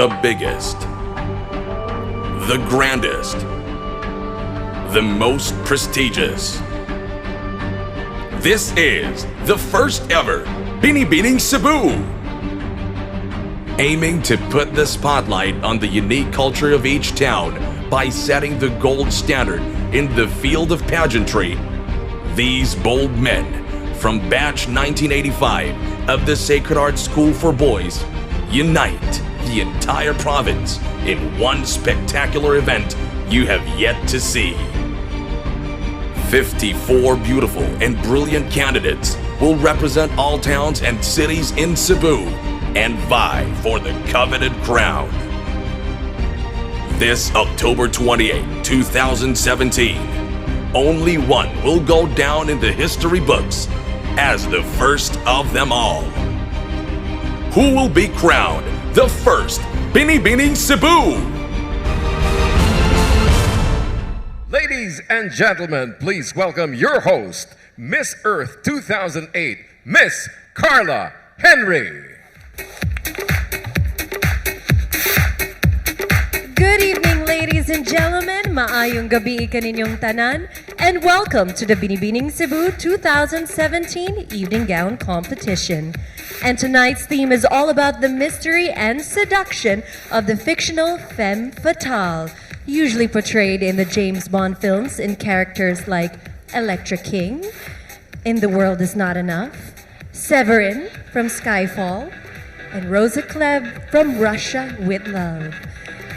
The biggest, the grandest, the most prestigious. This is the first ever Binibining Cebu. Aiming to put the spotlight on the unique culture of each town by setting the gold standard in the field of pageantry, these bold men from batch 1985 of the Sacred Heart School for Boys unite the entire province in one spectacular event you have yet to see. 54 beautiful and brilliant candidates will represent all towns and cities in Cebu and vie for the coveted crown. This October 28, 2017, only one will go down in the history books as the first of them all. Who will be crowned the first Binibining Cebu? Ladies and gentlemen, please welcome your host, Miss Earth 2008, Miss Carla Henry. Good evening, ladies and gentlemen. Maayong gabi kaninyong tanan, and welcome to the Binibining Cebu 2017 Evening Gown Competition. And tonight's theme is all about the mystery and seduction of the fictional femme fatale, usually portrayed in the James Bond films in characters like Electra King, In the World Is Not Enough, Severin from Skyfall, and Rosa Klebb from Russia with Love.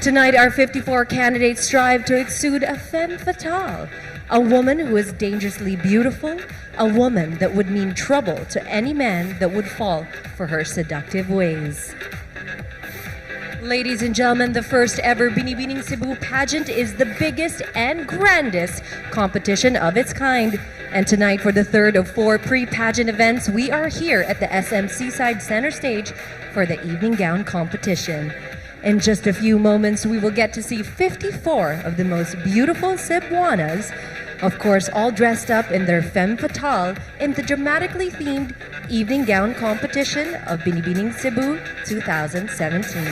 Tonight, our 54 candidates strive to exude a femme fatale, a woman who is dangerously beautiful, a woman that would mean trouble to any man that would fall for her seductive ways. Ladies and gentlemen, the first ever Binibining Cebu pageant is the biggest and grandest competition of its kind. And tonight, for the third of 4 pre-pageant events, we are here at the SM Seaside Center Stage for the Evening Gown Competition. In just a few moments, we will get to see 54 of the most beautiful Cebuanas, of course, all dressed up in their femme fatale in the dramatically themed Evening Gown Competition of Binibining Cebu 2017.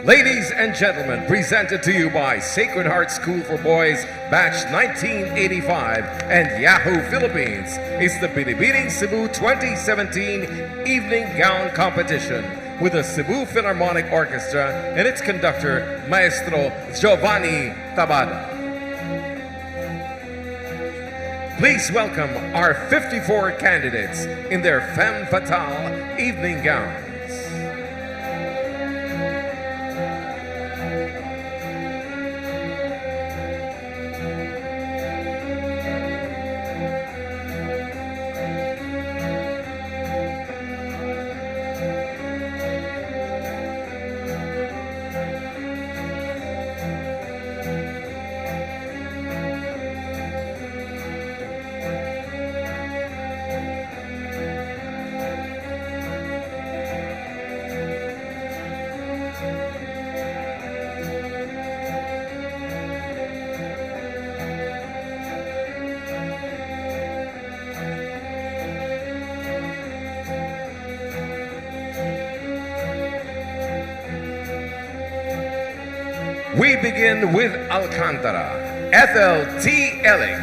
Ladies and gentlemen, presented to you by Sacred Heart School for Boys, batch 1985 and Yahoo Philippines, is the Binibining Cebu 2017 Evening Gown Competition with the Cebu Philharmonic Orchestra and its conductor, Maestro Giovanni Tabada. Please welcome our 54 candidates in their femme fatale evening gowns. We begin with Alcantara, Ethel T. Ellick.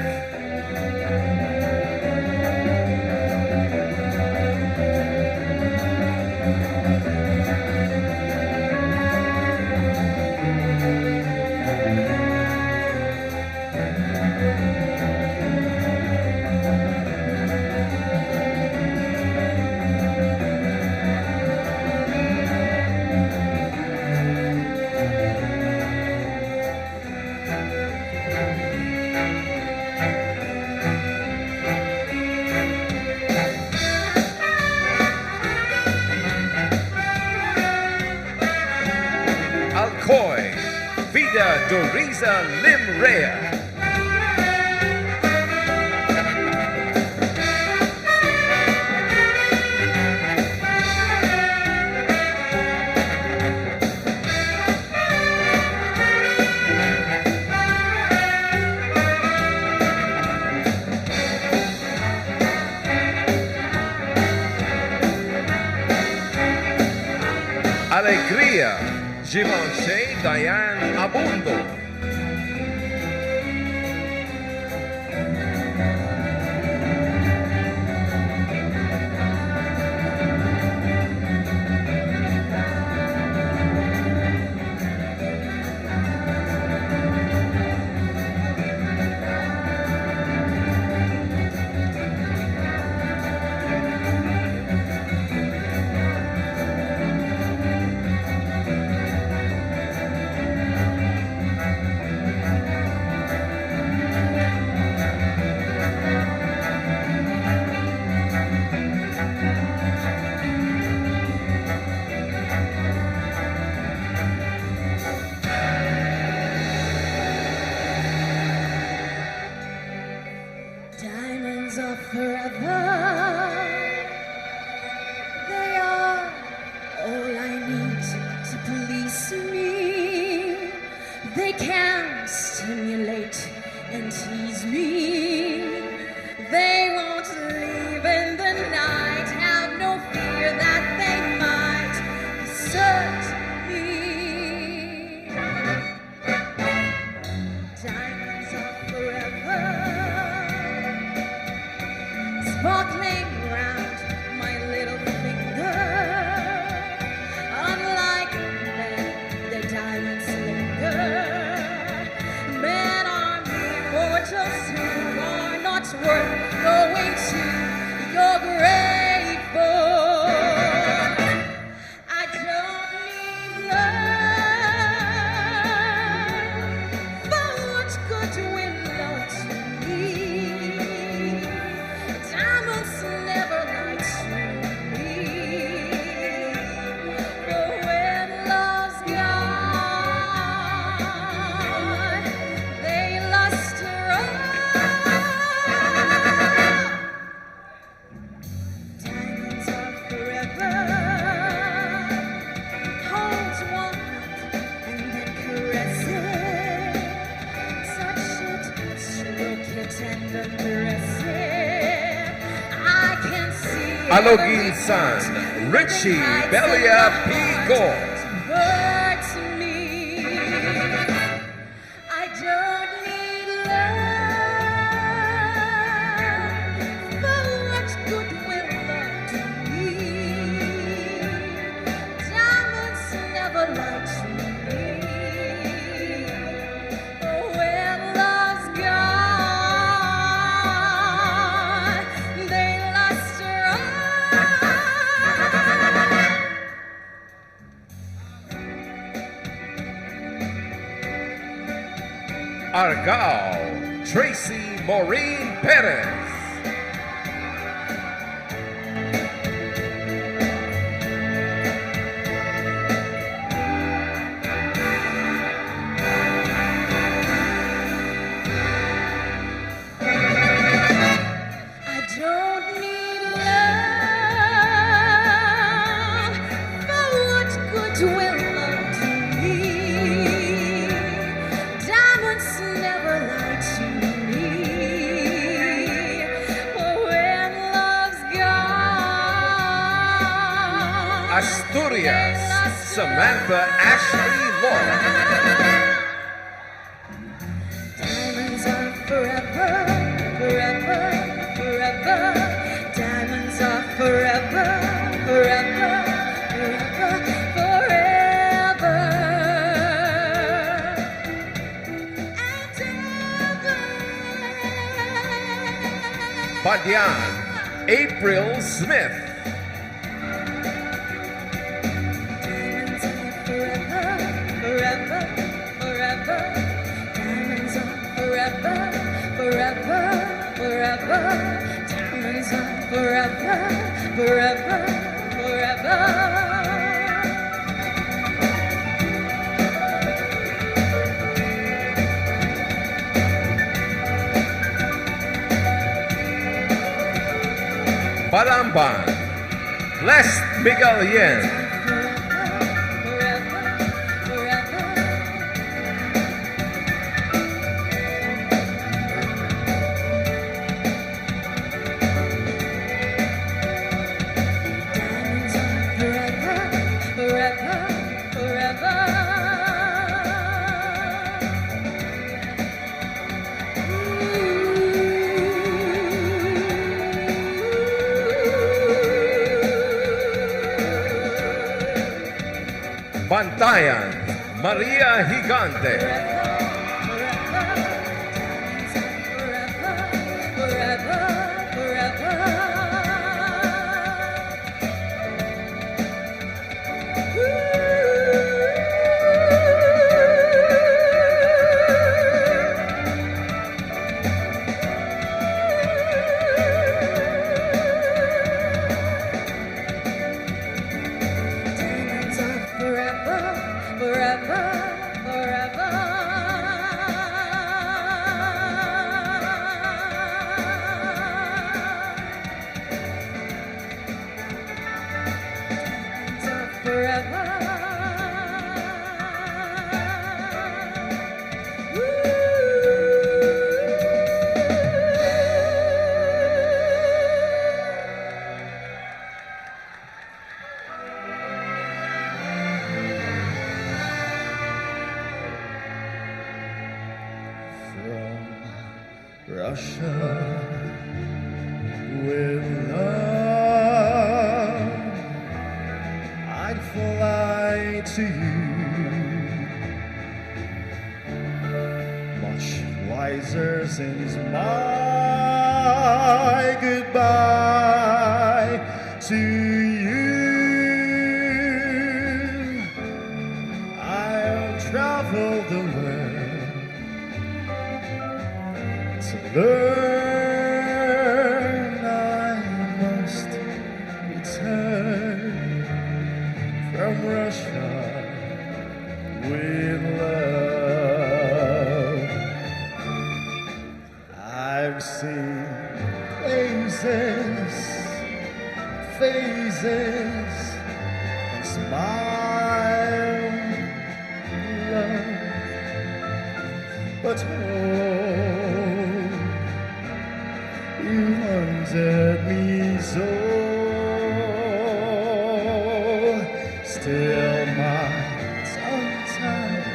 Alcoy, Vida Doriza Limrea. Alegria, Givenchy Diane Abundo. Diamonds are forever. They are all I need to please me. They can stimulate and tease me. They won't leave in the night. Have no fear that they might desert me. Diamonds are forever, sparkling round my little finger. Unlike men, the diamonds linger. Men are mere mortals who are not worth going to your grave for. I don't need love, for what good will love to me? Diamonds never lie to me. For when love's gone, they luster on. Diamonds are forever. Hold one and then caress it. Touch it, stroke it, and undress it. I can see Alogin San, Richie Belia P. Gold. hurts me. I don't need love, for what good will love to me? Diamonds never lie to me. Oh, when love's gone, they luster on. Argao, Tracy Maureen Perez. I don't need love, for what good will love to me? Diamonds never lie to me. For when love's gone, Asturias, Samantha Ashley Law. forever, forever, forever, forever. Badyan, April Smith. Forever, forever, diamonds are forever, forever, forever, diamonds are forever, forever, forever. Balamban, Les Miguel Yen. Bantayan, Maria Higante. Russia with love, I'd fly to you, much wiser since my goodbye to you. I'll travel the world to learn. I must return from Russia with love. I've seen places, faces, and smile, love, but oh, you haunted me so. Still my tongue-tied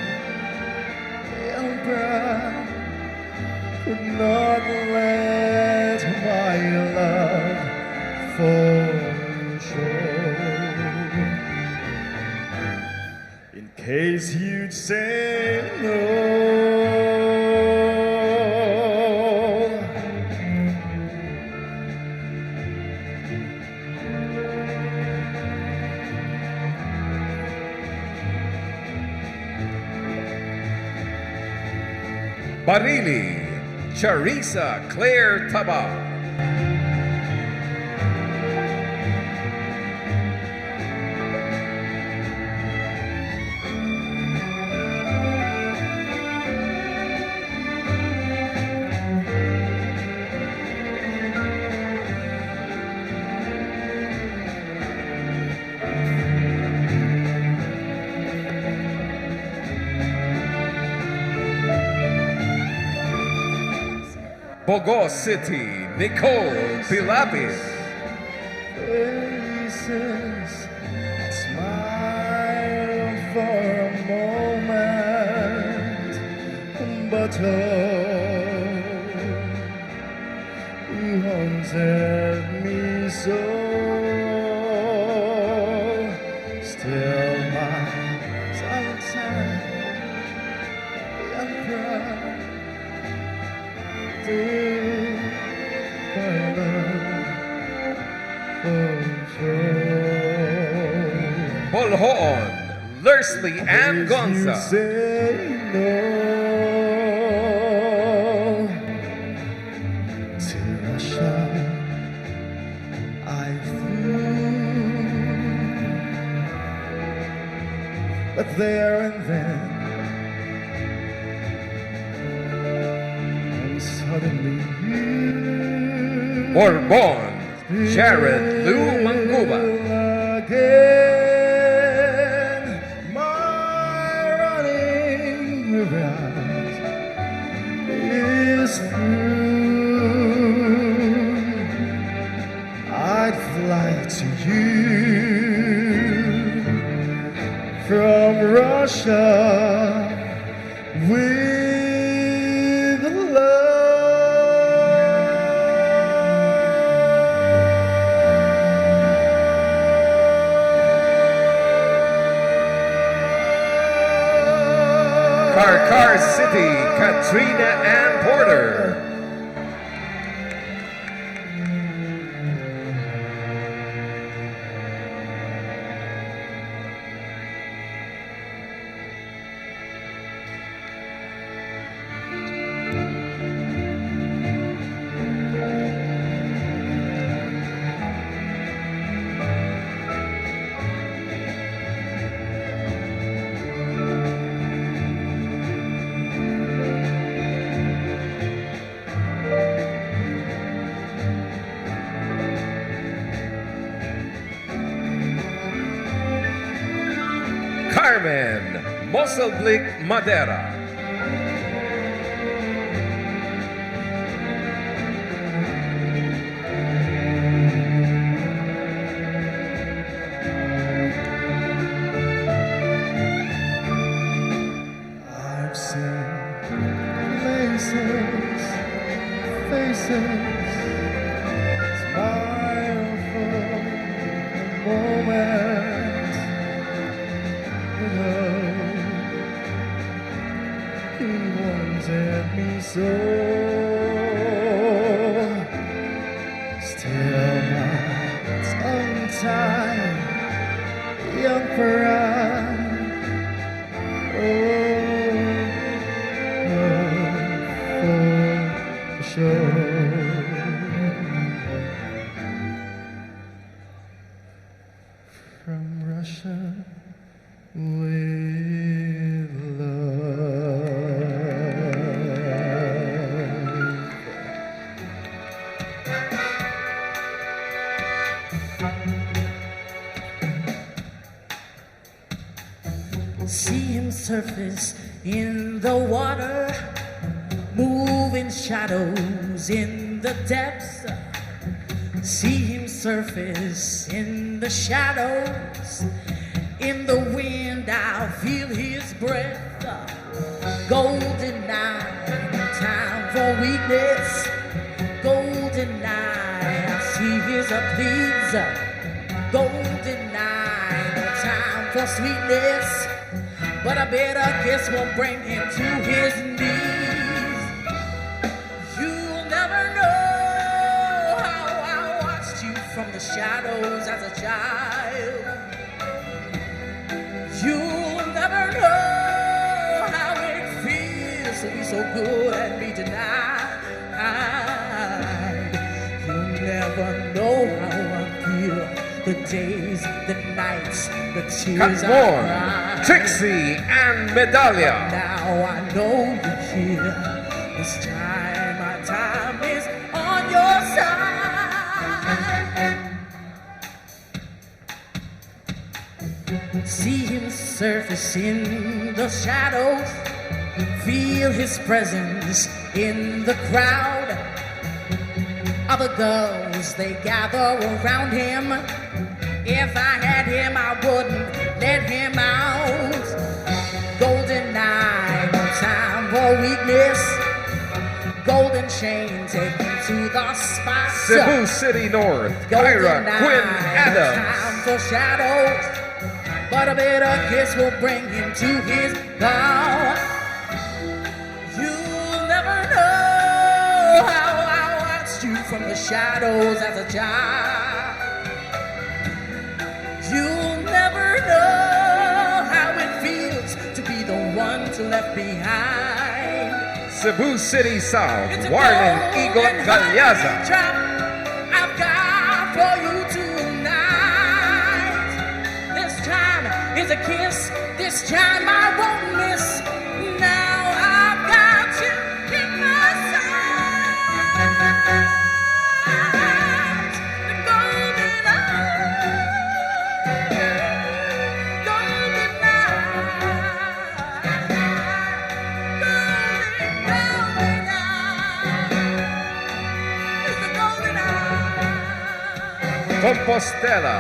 young bride could not let my love fall short. In case you'd say no, Barili, Charissa Claire Taba. Bogos City, Nicole Pilapis. faces smile for a moment, but oh, you haunted me so. Bolhoon, Lursley, and You Gonza. say no to Russia. I flew, but there and then, and suddenly you. Bourbon, Jared Lou Manguba. Again, my running around is through. I'd fly to you from Russia with Car City, Katrina and Porter. Carmen, Mosselblick, Madera. I've seen places, faces, smile for a moment. You know, he wanted me so. Still my tongue-tied young pride. For sure. From Russia with love. See him surface in the water, moving shadows in the depths. See him surface in the shadows. In the wind, I'll feel his breath. Golden night, no time for weakness. Golden night, I see his pleas. Golden night, no time for sweetness. But a better kiss will bring him to his knees. You'll never know how I watched you from the shadows as a child. You'll never know how it feels to be so good and be denied. You'll never know how I feel. The days, the nights, the tears I Catmore, cry. Trixie and Medallia. Now I know you're here. This time my time is on your side. See him surface in the shadows. Feel his presence in the crowd. Other girls, they gather around him. If I had him, I wouldn't let him out. Golden night, no time for weakness. Golden chain, take him to the spot. Cebu City North, Kyra Quinn Adams. Time for shadows, but a bitter kiss will bring him to his goal. You'll never know how I watched you from the shadows as a child. left behind. Cebu City South, It's a Warren golden Igot honey Calyaza. trap I've got for you tonight. This time is a kiss. This time I won't miss. Now I've got you in my sight. The golden eye, golden eye, it's the golden eye. Compostela,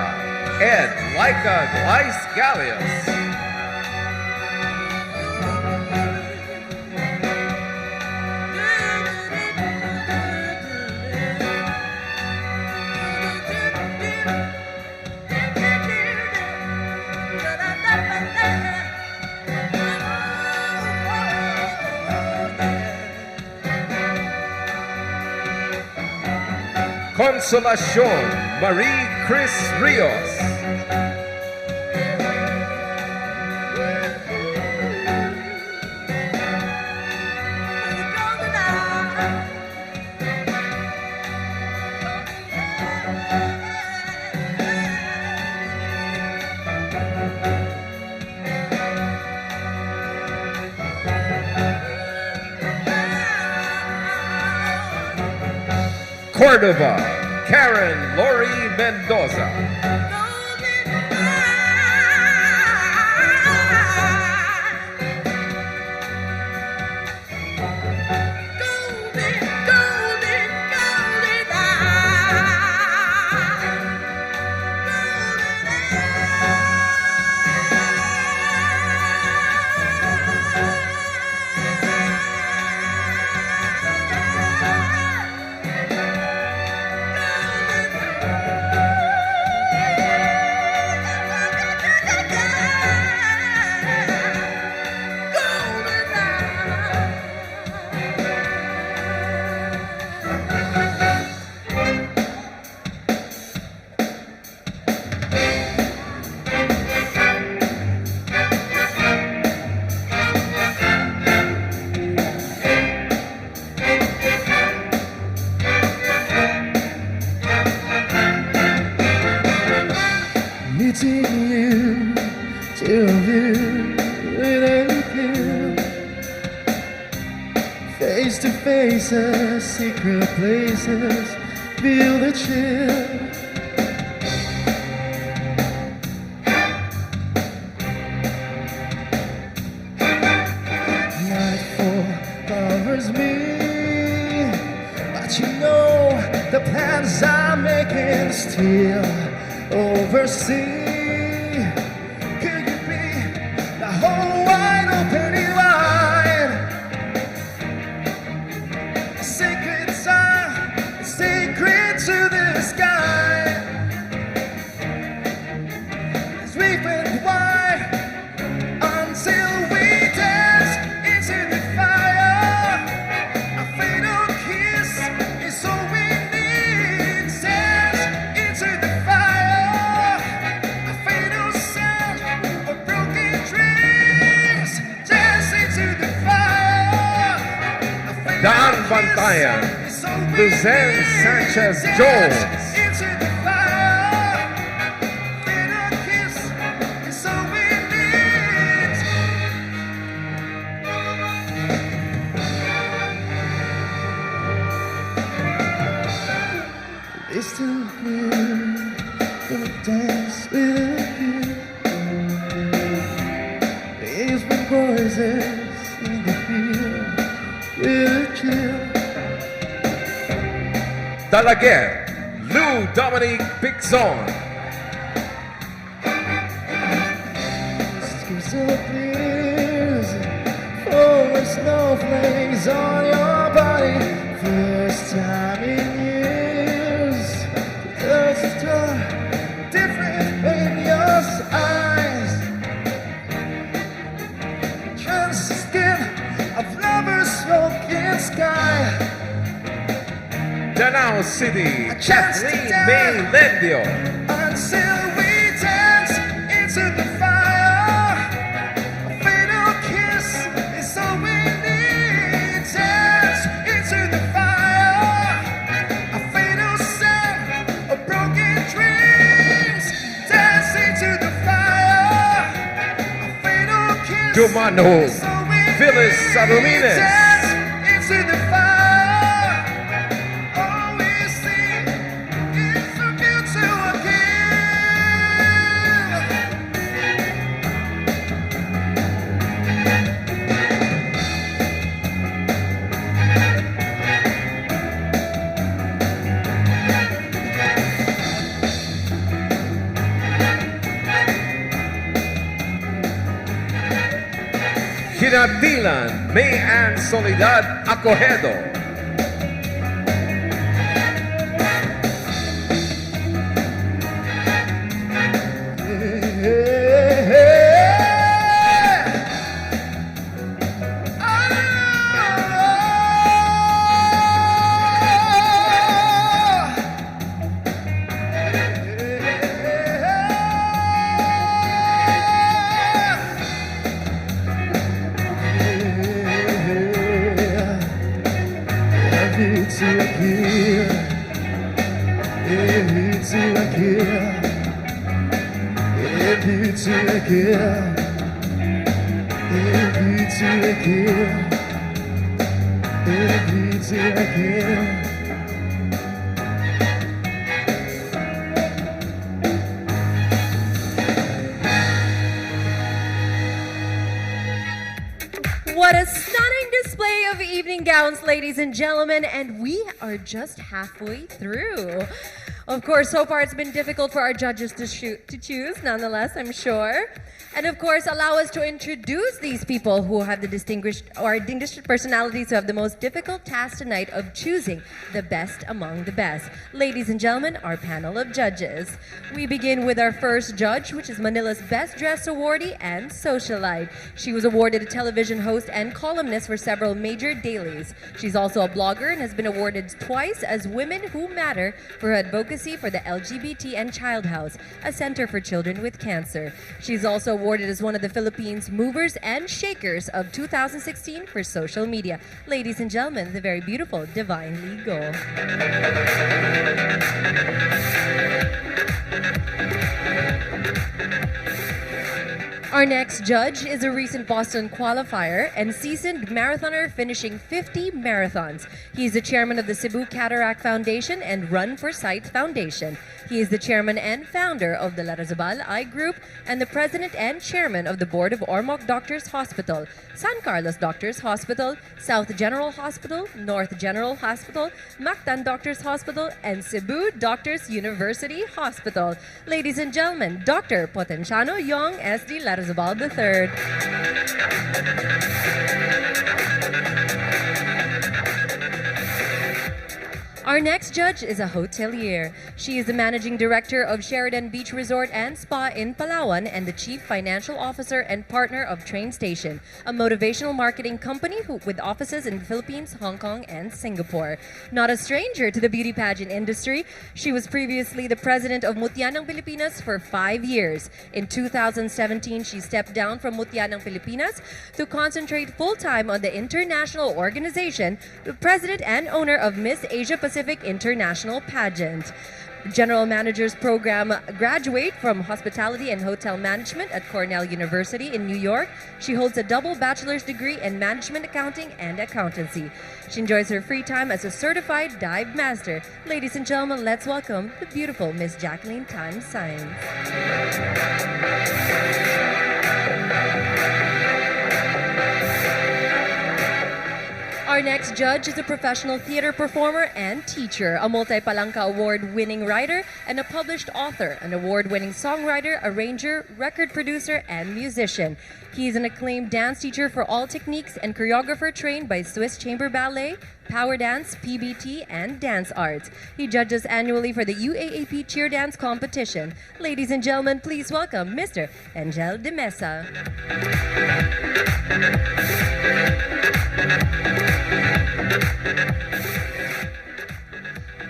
Ed Lyca Gleis Gallius. Consolacion, Marie Chris Rios. Cordova, Karen Lori Mendoza. Meeting you till view with appeal. Face to faces, secret places, feel the chill. Nightfall covers me, but you know the plans I'm making still oversee. Could you be the whole wide open wide? A sacred sign, sacred to the sky. As we went wide until we dance into the fire. A fatal kiss is all we need. Dance into the fire. A fatal sound of broken dreams. Dance into the fire. A fatal Daan kiss Bantayan, is all we Luzerne need. Sanchez Dance Jones. into the fire. Fatal kiss is all we need. It's still good, gonna dance with you. These been voices in the field with a chill. Dalaguer, Lou Dominique Pixon. Skips up ears, falling snowflakes on your body. First time in years, there's a star different in your eyes. Transient skin of lovers smoking sky. Danao City, A chance to Kathleen die. May Lendio. Until we dance into the fire. A fatal kiss is Dumano, Phyllis Sarumines. Into the fire, all we see is the beauty of Kinadilan, May Ann Soledad Acojedo. What a stunning display of evening gowns, ladies and gentlemen, and we are just halfway through. Of course, so far it's been difficult for our judges to choose, nonetheless, I'm sure. And of course, allow us to introduce these people who have the distinguished personalities who have the most difficult task tonight of choosing the best among the best. Ladies and gentlemen, our panel of judges. We begin with our first judge, which is Manila's Best Dressed Awardee and Socialite. She was awarded a television host and columnist for several major dailies. She's also a blogger and has been awarded twice as Women Who Matter for her advocacy for the LGBT and Child House, a center for children with cancer. She's also awarded as one of the Philippines' movers and shakers of 2016 for social media. Ladies and gentlemen, the very beautiful Divine Ligo. Our next judge is a recent Boston qualifier and seasoned marathoner finishing 50 marathons. He is the chairman of the Cebu Cataract Foundation and Run for Sight Foundation. He is the chairman and founder of the Larazabal Eye Group and the president and chairman of the board of Ormoc Doctors Hospital, San Carlos Doctors Hospital, South General Hospital, North General Hospital, Mactan Doctors Hospital, and Cebu Doctors University Hospital. Ladies and gentlemen, Dr. Potenciano Yong S.D. Larazabal III. Our next judge is a hotelier. She is the managing director of Sheridan Beach Resort and Spa in Palawan and the chief financial officer and partner of Train Station, a motivational marketing company with offices in the Philippines, Hong Kong, and Singapore. Not a stranger to the beauty pageant industry, she was previously the president of Mutyanang Pilipinas for 5 years. In 2017, she stepped down from Mutyanang Pilipinas to concentrate full-time on the international organization, the president and owner of Miss Asia Pacific International Pageant. General Manager's Program graduate from Hospitality and Hotel Management at Cornell University in New York. She holds a double bachelor's degree in Management Accounting and Accountancy. She enjoys her free time as a certified dive master. Ladies and gentlemen, let's welcome the beautiful Miss Jacqueline Tan Saenz. Our next judge is a professional theater performer and teacher, a multi-Palanca award-winning writer and a published author, an award-winning songwriter, arranger, record producer, and musician. He is an acclaimed dance teacher for all techniques and choreographer trained by Swiss Chamber Ballet, Power Dance, PBT, and Dance Arts. He judges annually for the UAAP Cheer Dance Competition. Ladies and gentlemen, please welcome Mr. Angel de Mesa.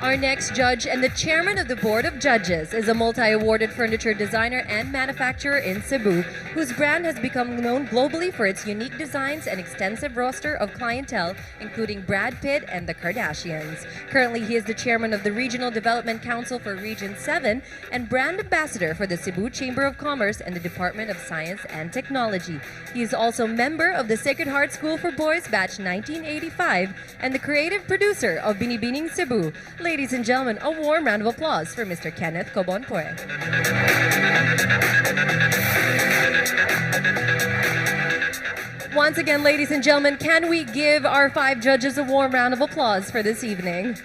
Our next judge and the chairman of the Board of Judges is a multi-awarded furniture designer and manufacturer in Cebu, whose brand has become known globally for its unique designs and extensive roster of clientele, including Brad Pitt and the Kardashians. Currently, he is the chairman of the Regional Development Council for Region 7 and brand ambassador for the Cebu Chamber of Commerce and the Department of Science and Technology. He is also member of the Sacred Heart School for Boys Batch 1985 and the creative producer of Binibining Cebu. Ladies and gentlemen, a warm round of applause for Mr. Kenneth Cobonpue. Once again, ladies and gentlemen, can we give our 5 judges a warm round of applause for this evening?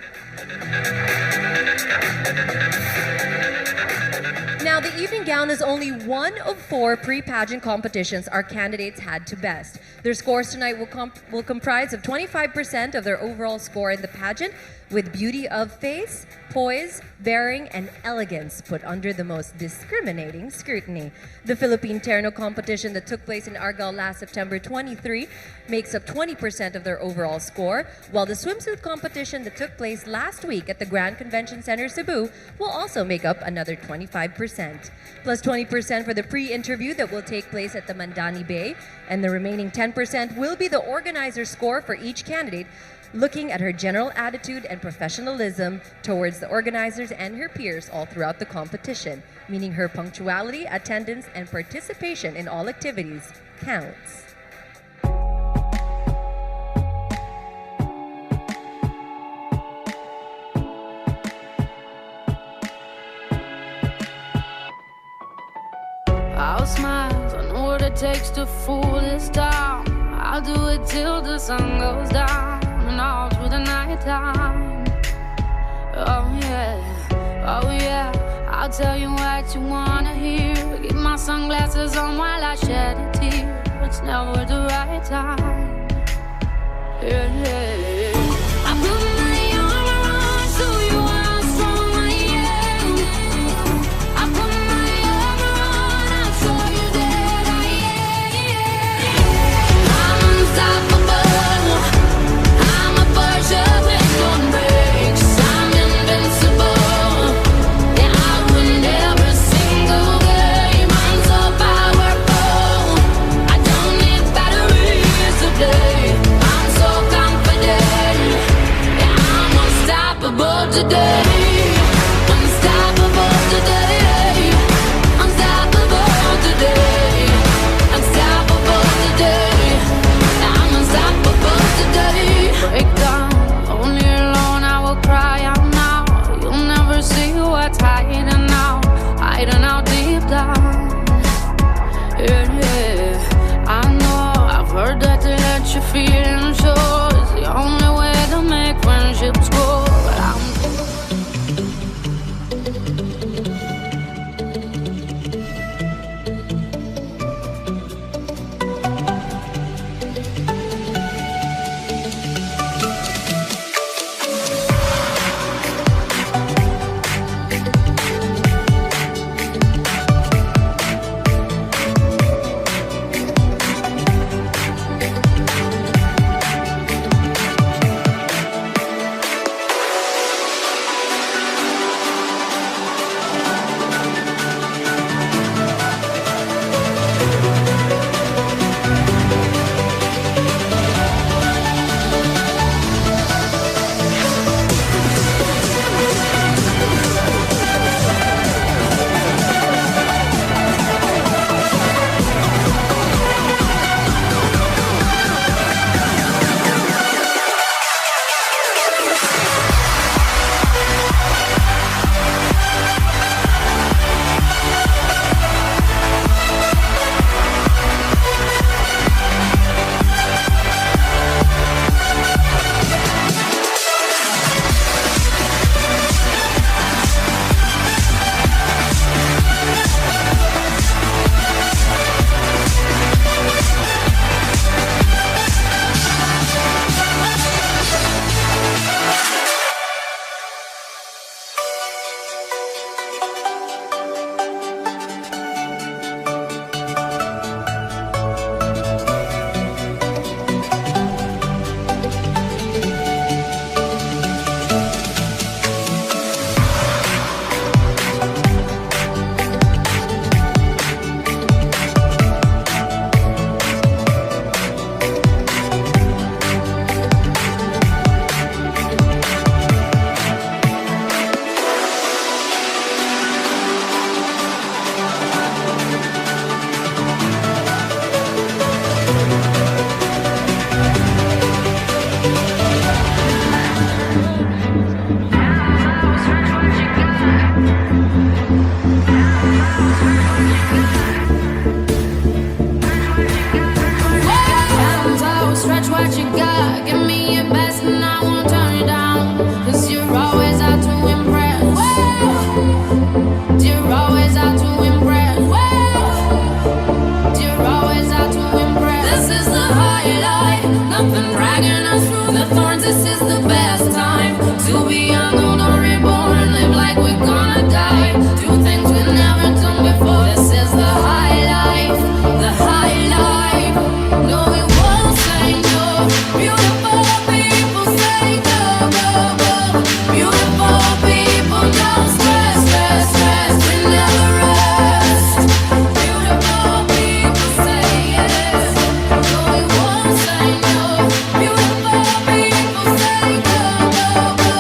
Now, the evening gown is only one of 4 pre-pageant competitions our candidates had to best. Their scores tonight will comprise of 25% of their overall score in the pageant, with beauty of face, poise, bearing, and elegance put under the most discriminating scrutiny. The Philippine Terno competition that took place in Argao last September 23 makes up 20% of their overall score, while the swimsuit competition that took place last week at the Grand Convention Center Cebu will also make up another 25%. Plus 20% for the pre-interview that will take place at the Mandani Bay, and the remaining 10% will be the organizer's score for each candidate, looking at her general attitude and professionalism towards the organizers and her peers all throughout the competition, meaning her punctuality, attendance, and participation in all activities counts. I'll smile, I know what it takes to fool this town. I'll do it till the sun goes down and all through the night time. Oh yeah, I'll tell you what you wanna hear. Keep my sunglasses on while I shed a tear. It's never the right time. Yeah. I put my arm around so you are strong, I am. I put my arm around, I'll show you that I am. I'm unstoppable. I'm a Porsche with no brakes. I'm invincible. Yeah, I win every single game. I'm so powerful. I don't need batteries to play. I'm so confident. Yeah, I'm unstoppable today. Unstoppable today. Unstoppable today. Unstoppable today. I'm unstoppable today. Break down, only alone I will cry out now. You'll never see what's hiding out deep down. Yeah, I know, I've heard that to let your feelings show is the only way to make friendships grow. But I'm Hands out, stretch what you got. Give me your best and I won't turn it down. 'Cause you're always out to impress. You're always out to impress. You're always out to impress. This is the highlight. Nothing dragging us through the thorns. This is the best time to be unknown or reborn. Live like we're gonna die. Do things we've never done before. This is the high life. The high life. No, we won't say no. Beautiful people say go, go, go. Beautiful people don't stress, stress, stress. We never rest. Beautiful people say yes. No, we won't say no. Beautiful people say go, go, go.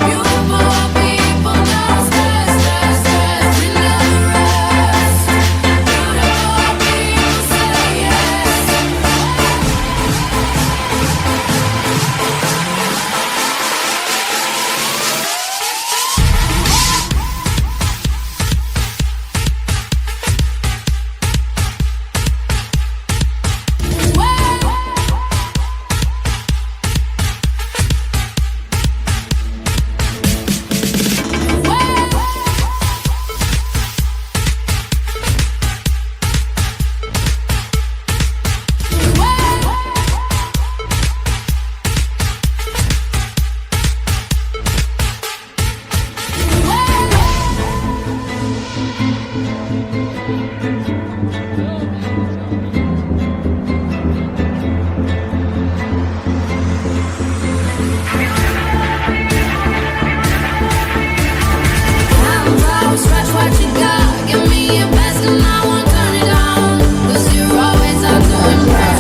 Beautiful people don't stress, stress, stress. We never rest. Beautiful people say yes. Hands out, stretch what you got. Give me your best and I won't turn it down. 'Cause you're always out to impress.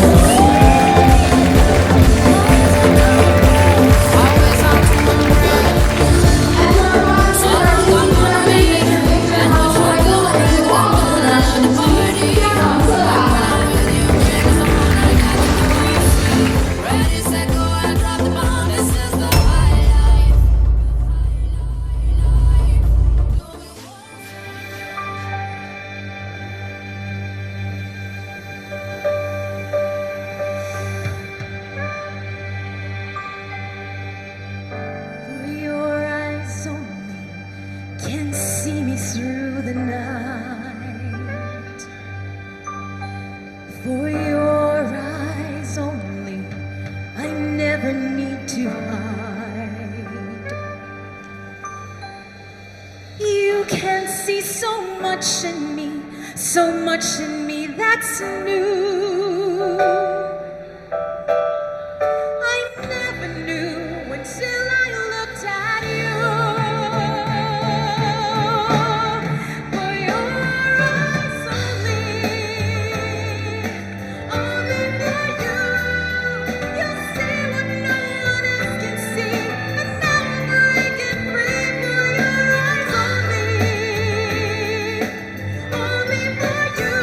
Always out to impress. So come on me, and I'll show you what you want. I should the party. I'm with you, baby, so I got the keys. Ready, set, go, and drop the bomb. This is the high life. For your eyes only can see me through the night. For your eyes only, I never need to hide. You can see so much in me that's new. I never knew until I looked at you. For your eyes only for you. You see what no one else can see, and now I'm breaking free for your eyes only for you.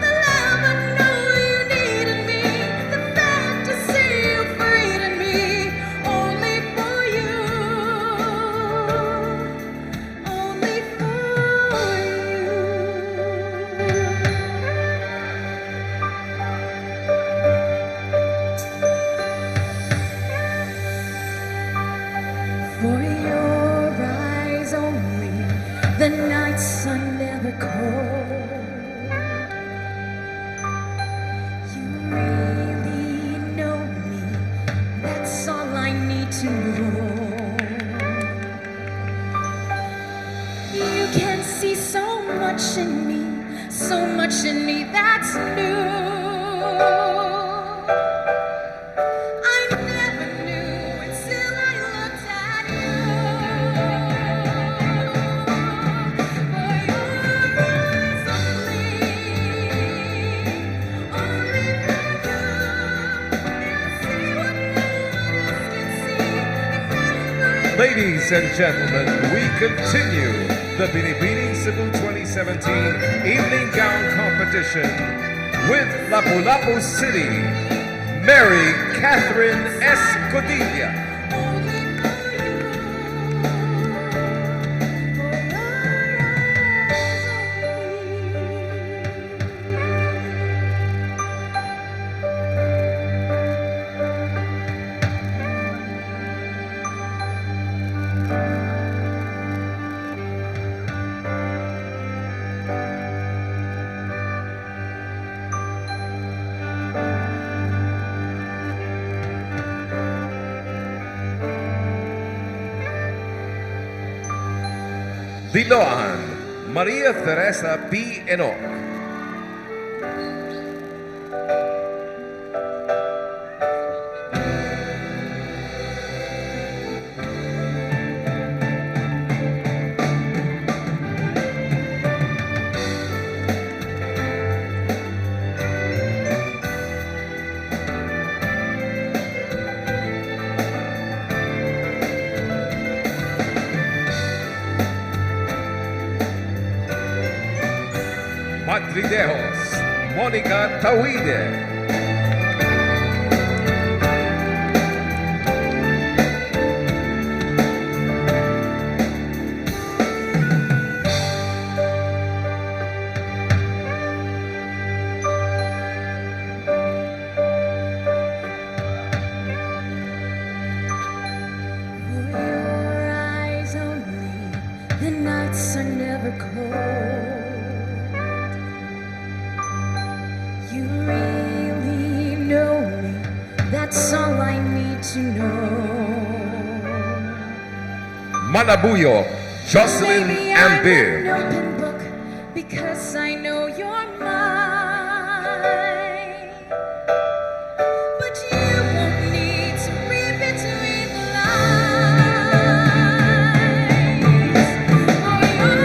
The love I know you needed me, the fantasy you freed me, only for you, only for you. For your eyes only, the nights are never cold. You really know me, that's all I need to know. You can see so much in me that's new. I never knew until I looked at you. For your eyes only for you. You see what no one else can see, and now I'm Ladies and gentlemen, we continue the Binibining Cebu 2017 Evening Gown Competition with Lapu-Lapu City, Mary Catherine Escudilla. Biloan, Maria Teresa P. Enoch. Madridejos, Monica Tawide. For your eyes only, the nights are never cold. You really know me, that's all I need to know. Manabuyo, Jocelyn Maybe and I'm Bill. an open book because I know you're mine. But you won't need to read between the lines. For your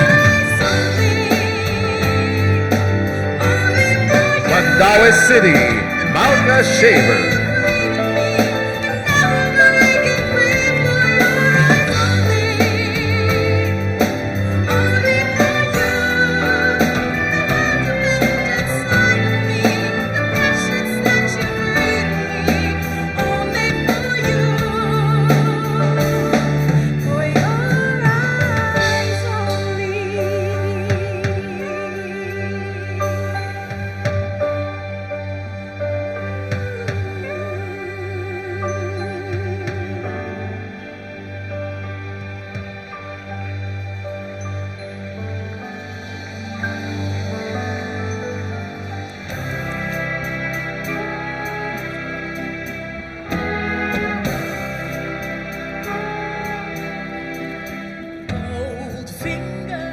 eyes only for your Mandaue City, Malka Shaver. Goldfinger,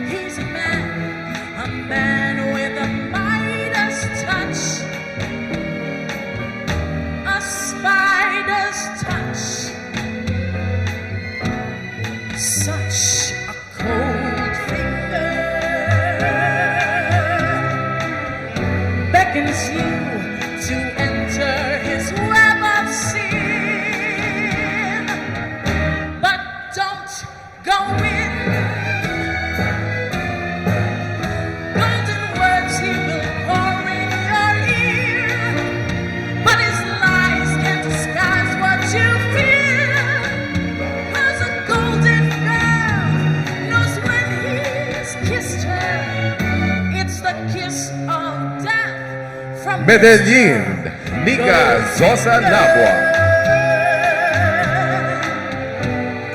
he's a man with a Midas touch, a spider's touch, such a cold finger beckons you to enter his web of sin. But don't go in. Golden words he will pour in your ear, but his lies can't disguise what you feel. 'Cause a golden girl knows when he's kissed her, it's the kiss of death from Medellin, Nika Zosa Nabwa.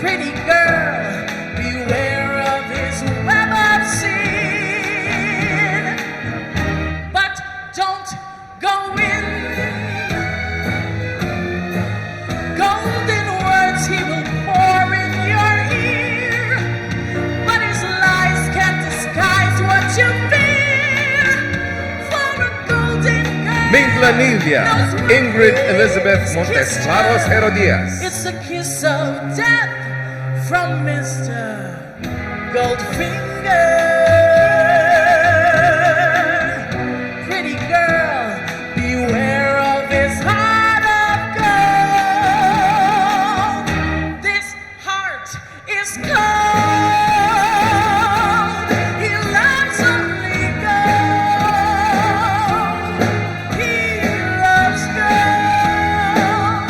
Pretty girl, beware of his web of sin. But don't go in. Golden words he will pour in your ear, but his lies can't disguise what you fear. For a golden girl Minglanilla, knows when Ingrid Elizabeth he's Montes kissed Claros her. Herodias. It's a kiss of death from Mr. Goldfinger. Pretty girl, beware of his heart of gold. This heart is cold. He loves only gold. He loves gold.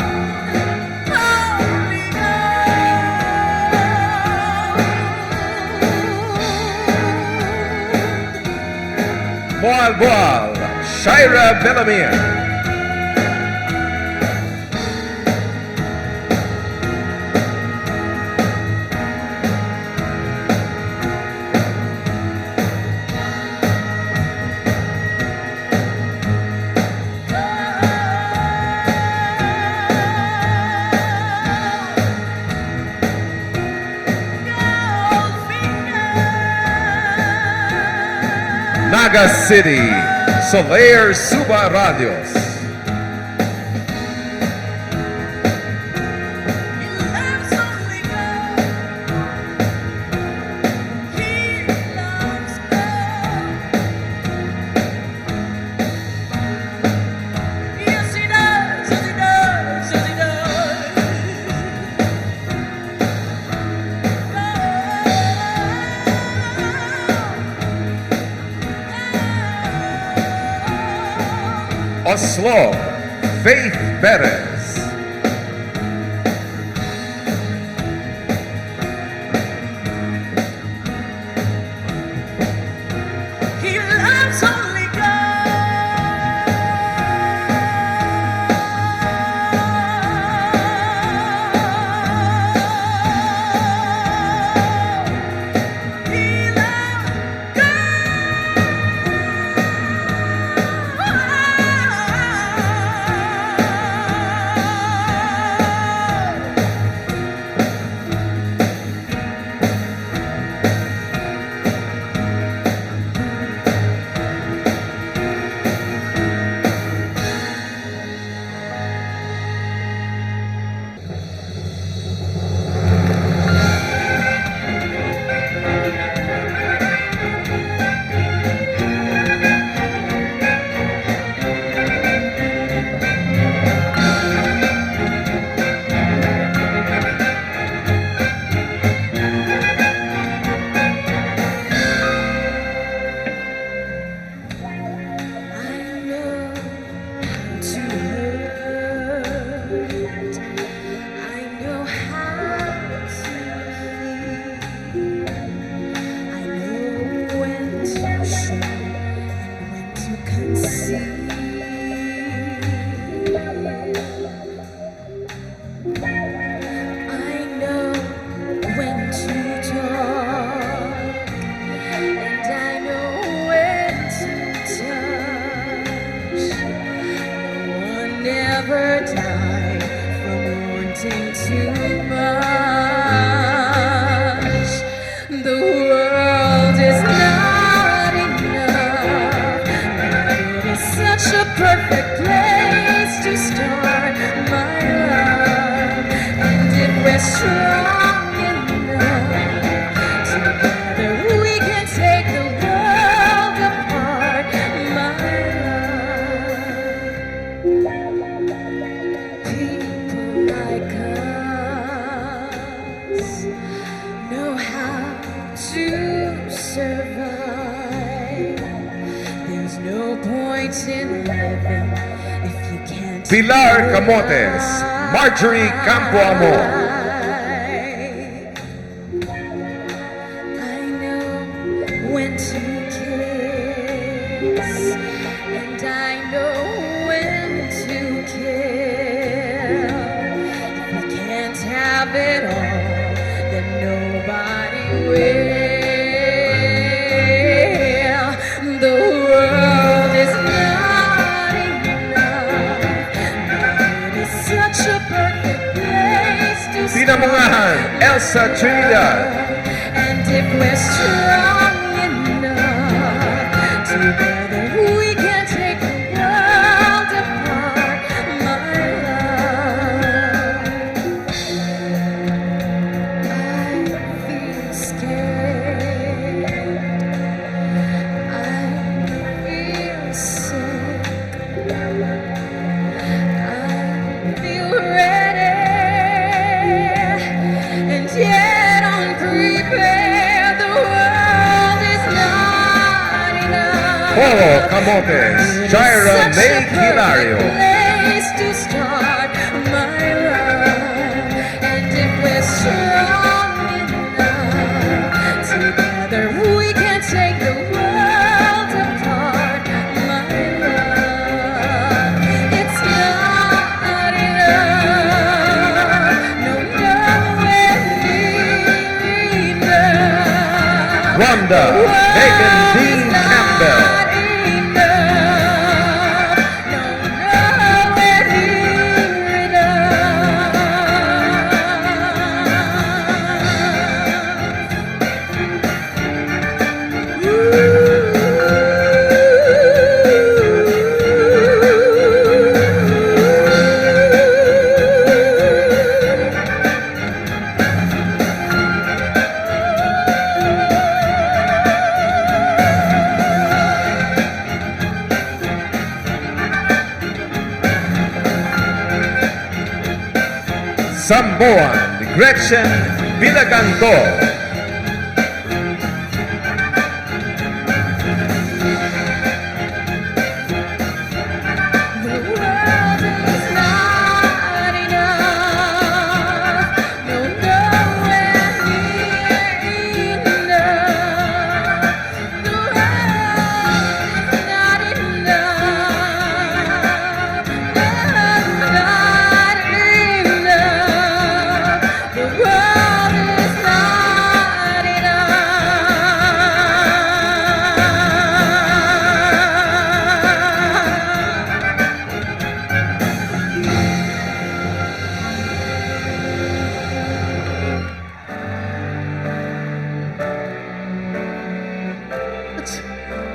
Only gold. Boal Boal, Shira Bellamian. Naga City, Soler Suba Radios. Oslo, Faith Perez. He loves only God. He loves God. I know to hurt. I know how to feel. I know when to show and when to conceal. I know when to talk, and I know when to touch. No one ever died from wanting too much. The world is not enough, but it is such a perfect place to start my love. And if we're strong enough, together we can take the world apart, my love. People like us know how to survive. There's no point in living if you can't. Pilar Camotes, Marjorie Campoamor. I know when to kiss, and I know when to kill. If we can't have it all, then nobody will. The world is not enough, but it is such a perfect place to start. Pinamungahan, Elsa Trinidad. And if we're strong enough, together we can take the world apart, my love. I feel scared. I feel sick. I feel ready, and yet unprepared. The world is not enough. Polo Camotes, Jaira May Hilario. Place to start my love, and if we're strong enough, together we can take the world apart, my love. It's not enough, no, nowhere near enough. Rhonda, Megan Dean Campbell. Samboan, Gretchen Villaganto.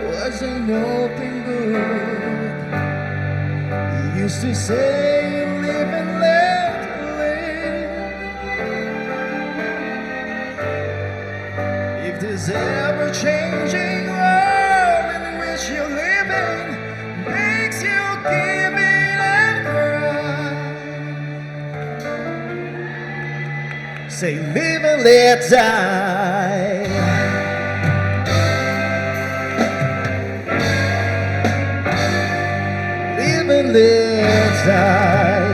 Wasn't open good. He used to say, live and let live. If this ever-changing world in which you're living makes you give in and cry, say, live and let die. Let's die.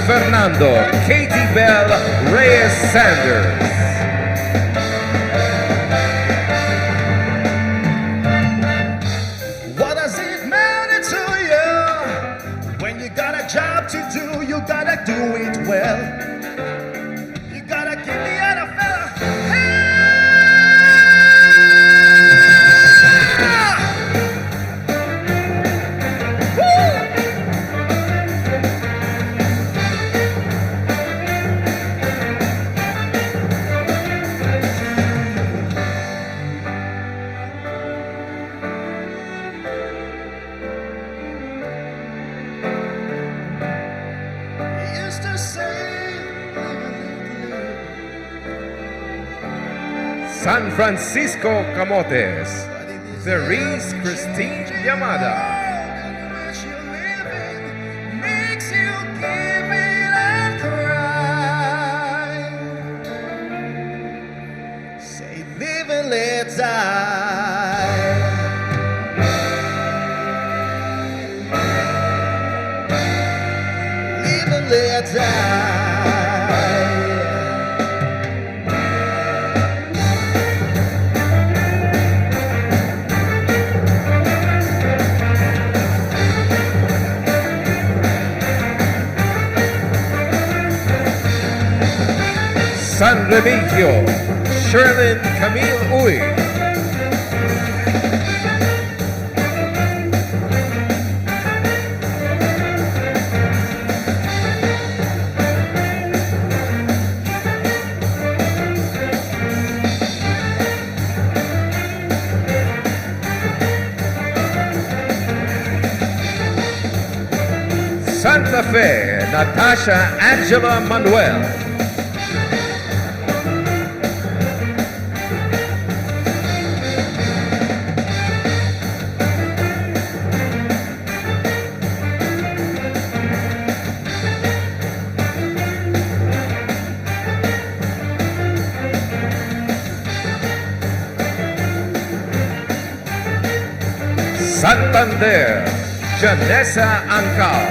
Fernando, Katie Bell Reyes Sanders. What does it matter to you? When you got a job to do, you gotta do it well. You gotta give the other fella San Francisco Camotes, Therese Christine Yamada. makes you give it and cry. Say, live and let die. Live and let die. San Remigio, Sherlyn Camille Uy. Santa Fe, Natasha Angela Manuel. Santander, Janessa Ancal.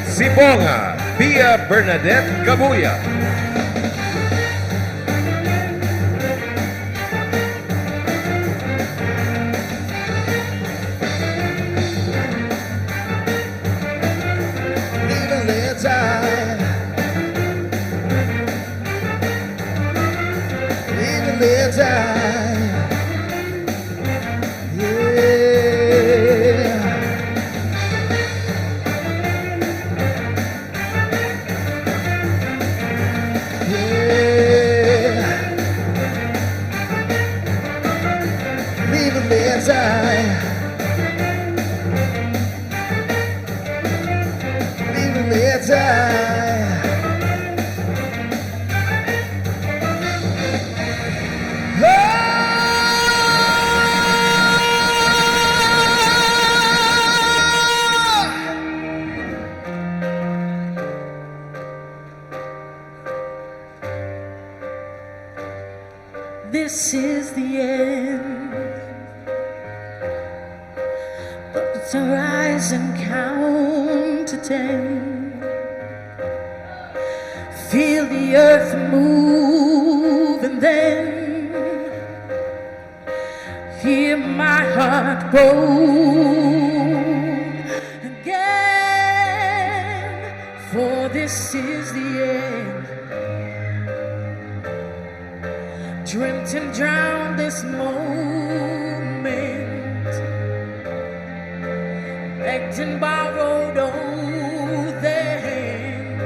Sibonga, Pia Bernadette Gabuya. live die. Live and live die. Yeah. Yeah. Live and live die. Live and live die. This is the end, but to rise and count to 10. Feel the earth move and then hear my heart grow again. For this is the end. Dreamt and drowned this moment, begged and borrowed oath then,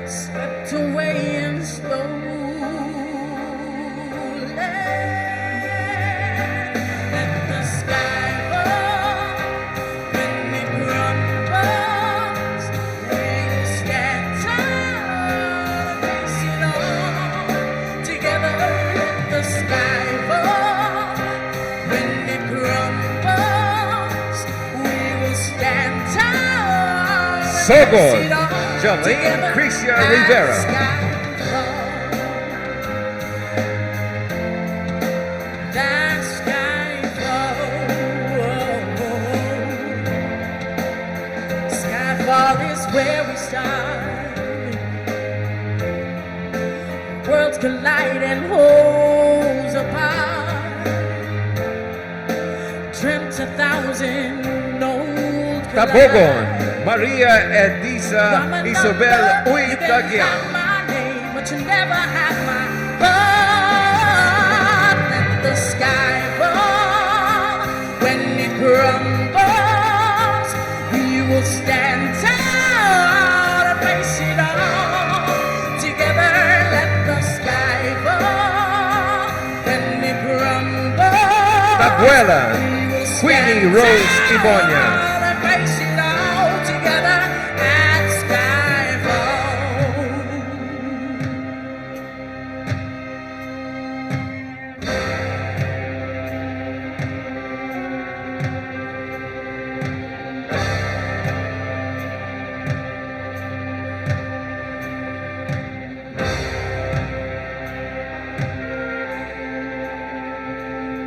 swept away and slowly let the sky fall. When it crumbles, rain scatters, face it all. Together let the sky fall. When it crumbles, we will stand tall. So good. Jolene Cricia Rivera. That sky fall. Skyfall is where we start. Worlds collide and holes apart. Dreamt 1,000 old Tabogon, Maria Edisa Isabel Uitagian. My name, but you never had my heart. Let the sky fall. When it crumbles, we will stand tall and face it all. Together, let the sky fall. When it crumbles, Abuela, we will Queenie stand Rose tall Ibonia. and face it all together at Skyfall.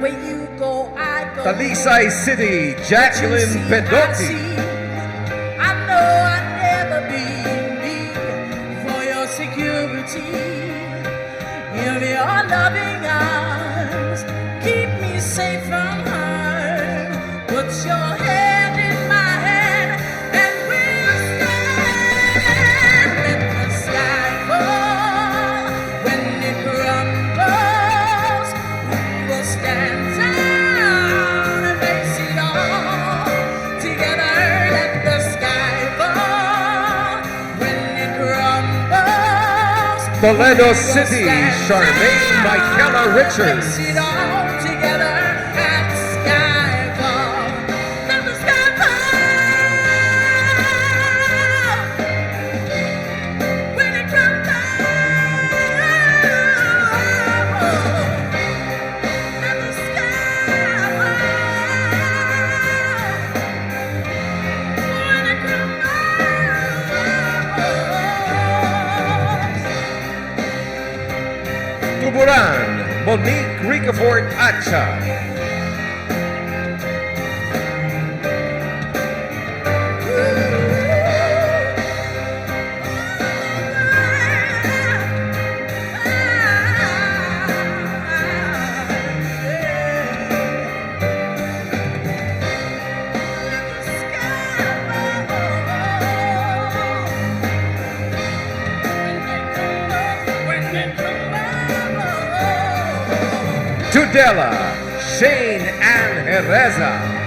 Where you go, I go. Talisay City, Jacqueline Pedotti. I know I'd never be me for your security. In your loving arms, keep me safe from harm. Put your hand in my hand and we'll stand. Let the sky fall. When it crumbles, we will stand down and face it all. Together, let the sky fall. When it crumbles, Toledo we will City, stand Charmaine down Michaela and Richards. face it all together at Skyfall. Let the sky fall. When it crumbles, let the sky fall. When it crumbles. Tuburan, Monique Ricafort Acha. Tudela, Shane Ann Herreza.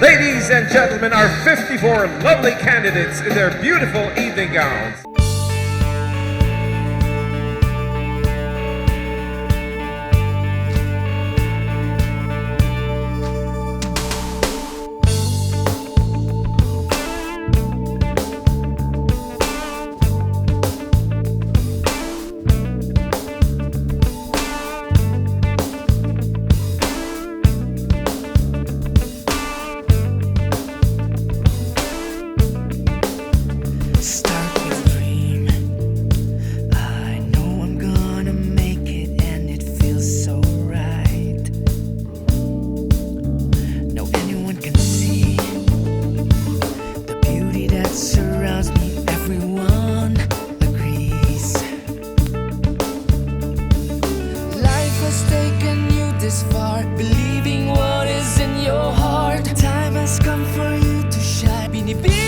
Ladies and gentlemen, our 54 lovely candidates in their beautiful evening gowns. Believing what is in your heart. Time has come for you to shine. Bini Bini